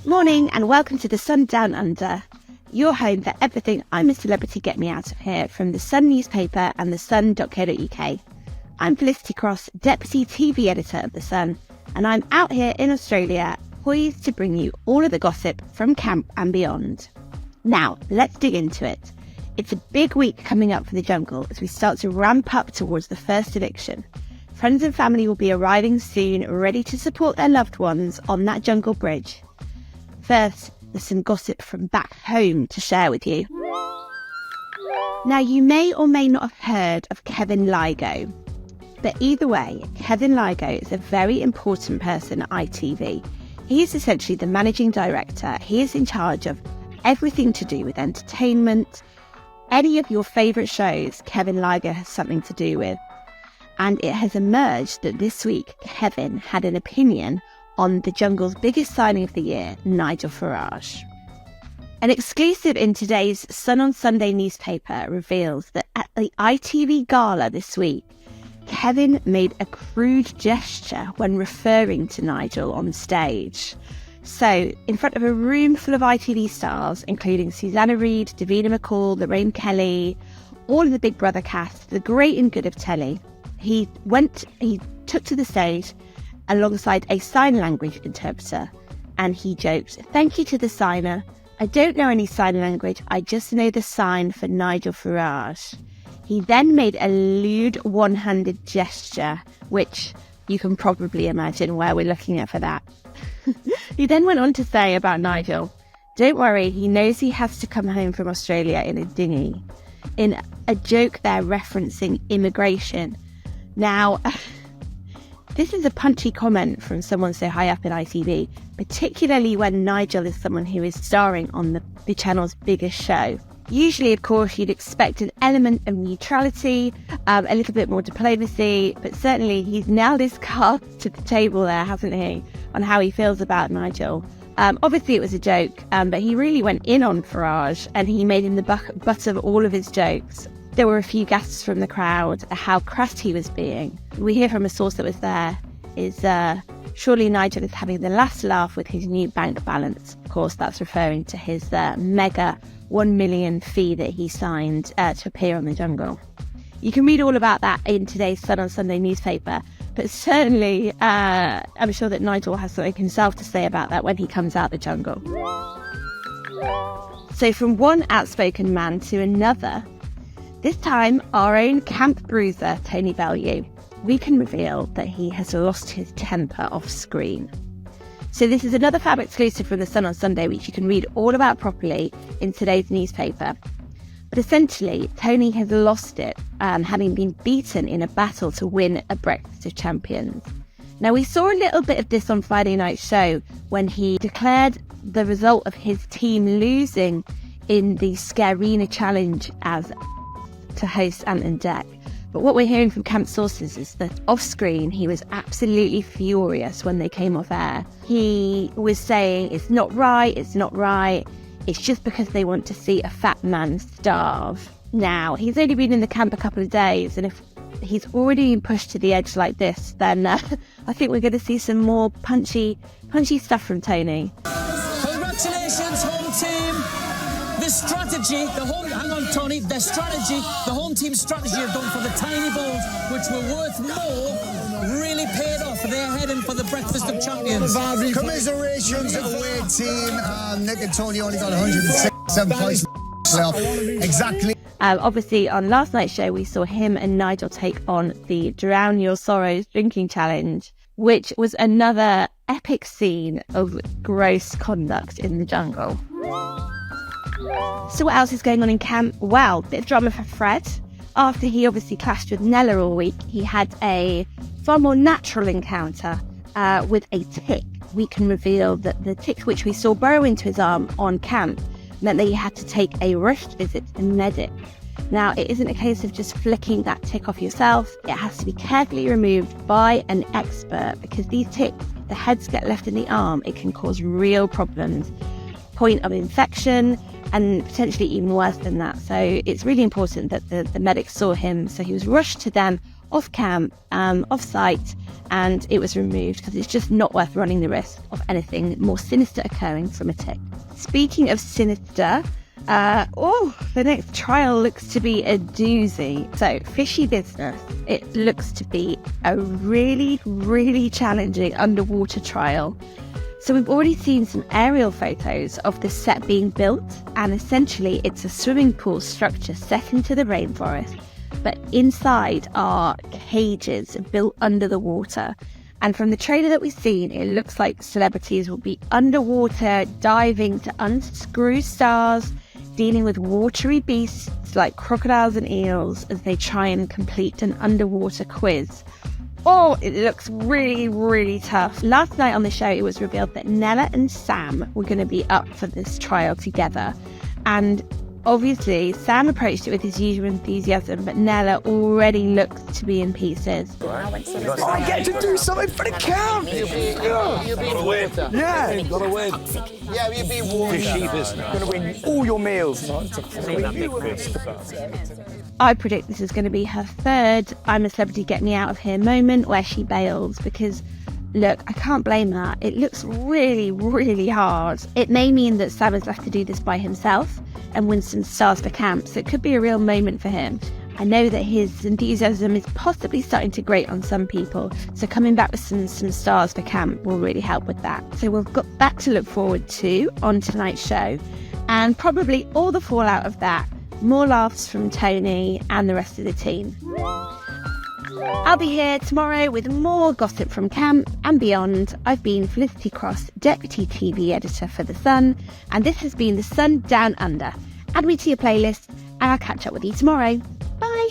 Morning and welcome to The Sun Down Under, your home for everything I'm a Celebrity Get Me Out of Here from The Sun newspaper and thesun.co.uk. I'm Felicity Cross, Deputy TV Editor of The Sun, and I'm out here in Australia, poised to bring you all of the gossip from camp and beyond. Now, let's dig into it. It's a big week coming up for the jungle as we start to ramp up towards the first eviction. Friends and family will be arriving soon, ready to support their loved ones on that jungle bridge. First, there's some gossip from back home to share with you. Now, you may or may not have heard of Kevin Lygo, but either way, Kevin Lygo is a very important person at ITV. He is essentially the managing director. He is in charge of everything to do with entertainment. Any of your favourite shows, Kevin Lygo has something to do with. And it has emerged that this week, Kevin had an opinion on the jungle's biggest signing of the year, Nigel Farage. An exclusive in today's Sun on Sunday newspaper reveals that at the ITV gala this week, Kevin made a crude gesture when referring to Nigel on stage. So, in front of a room full of ITV stars, including Susanna Reid, Davina McCall, Lorraine Kelly, all of the Big Brother cast, the great and good of telly, he took to the stage alongside a sign language interpreter, and he joked, "Thank you to the signer. I don't know any sign language, I just know the sign for Nigel Farage." He then made a lewd one-handed gesture, which you can probably imagine where we're looking at for that. He then went on to say about Nigel, "Don't worry, he knows he has to come home from Australia in a dinghy," in a joke there referencing immigration. Now, this is a punchy comment from someone so high up in ITV, particularly when Nigel is someone who is starring on the channel's biggest show. Usually, of course, you'd expect an element of neutrality, a little bit more diplomacy, but certainly he's nailed his cards to the table there, hasn't he, on how he feels about Nigel. Obviously, it was a joke, but he really went in on Farage and he made him the butt of all of his jokes. There were a few gasps from the crowd at how crass he was being. We hear from a source that was there is surely Nigel is having the last laugh with his new bank balance. Of course, that's referring to his mega 1 million fee that he signed to appear on the jungle. You can read all about that in today's Sun on Sunday newspaper, but certainly I'm sure that Nigel has something himself to say about that when he comes out the jungle. So from one outspoken man to another, this time our own camp bruiser, Tony Bellew, we can reveal that he has lost his temper off screen. So this is another fab exclusive from the Sun on Sunday, which you can read all about properly in today's newspaper. But essentially, Tony has lost it, having been beaten in a battle to win a Breakfast of Champions. Now, we saw a little bit of this on Friday night's show when he declared the result of his team losing in the Scarina Challenge as to host Ant and Dec. But what we're hearing from camp sources is that off screen he was absolutely furious when they came off air. He was saying it's not right, it's just because they want to see a fat man starve. Now, he's only been in the camp a couple of days, and if he's already been pushed to the edge like this, then I think we're going to see some more punchy stuff from Tony. Congratulations, home team! The home team's strategy of going for the tiny balls, which were worth more, really paid off. They're heading for the Breakfast of Champions. Commiserations, away team. Nick and Tony only got 167 points. Exactly. Obviously, on last night's show, we saw him and Nigel take on the Drown Your Sorrows drinking challenge, which was another epic scene of gross conduct in the jungle. So what else is going on in camp? Well, bit of drama for Fred. After he obviously clashed with Nella all week, he had a far more natural encounter with a tick. We can reveal that the tick which we saw burrow into his arm on camp meant that he had to take a rushed visit to the medic. Now, it isn't a case of just flicking that tick off yourself. It has to be carefully removed by an expert, because these ticks, if the heads get left in the arm, it can cause real problems. Point of infection, and potentially even worse than that. So it's really important that the medics saw him. So he was rushed to them off camp, off site, and it was removed because it's just not worth running the risk of anything more sinister occurring from a tick. Speaking of sinister, the next trial looks to be a doozy. So, fishy business. It looks to be a really, really challenging underwater trial. So we've already seen some aerial photos of the set being built, and essentially it's a swimming pool structure set into the rainforest, but inside are cages built under the water. And from the trailer that we've seen, it looks like celebrities will be underwater, diving to unscrew stars, dealing with watery beasts like crocodiles and eels as they try and complete an underwater quiz. Oh, it looks really, really tough. Last night on the show, it was revealed that Nella and Sam were going to be up for this trial together. And obviously, Sam approached it with his usual enthusiasm, but Nella already looks to be in pieces. I get to do something for the camp! You'll be water. Yeah! Gotta win. Yeah, you'll be water. Fishy business. I'm going to win all your meals. I predict this is going to be her third I'm a Celebrity Get Me Out of Here moment where she bails because, look, I can't blame her. It looks really, really hard. It may mean that Sam is left to do this by himself and win some stars for camp, so it could be a real moment for him. I know that his enthusiasm is possibly starting to grate on some people, so coming back with some stars for camp will really help with that. So we've got that to look forward to on tonight's show, and probably all the fallout of that. More laughs from Tony and the rest of the team. I'll be here tomorrow with more gossip from camp and beyond. I've been Felicity Cross, Deputy TV Editor for The Sun, and this has been The Sun Down Under. Add me to your playlist, and I'll catch up with you tomorrow. Bye!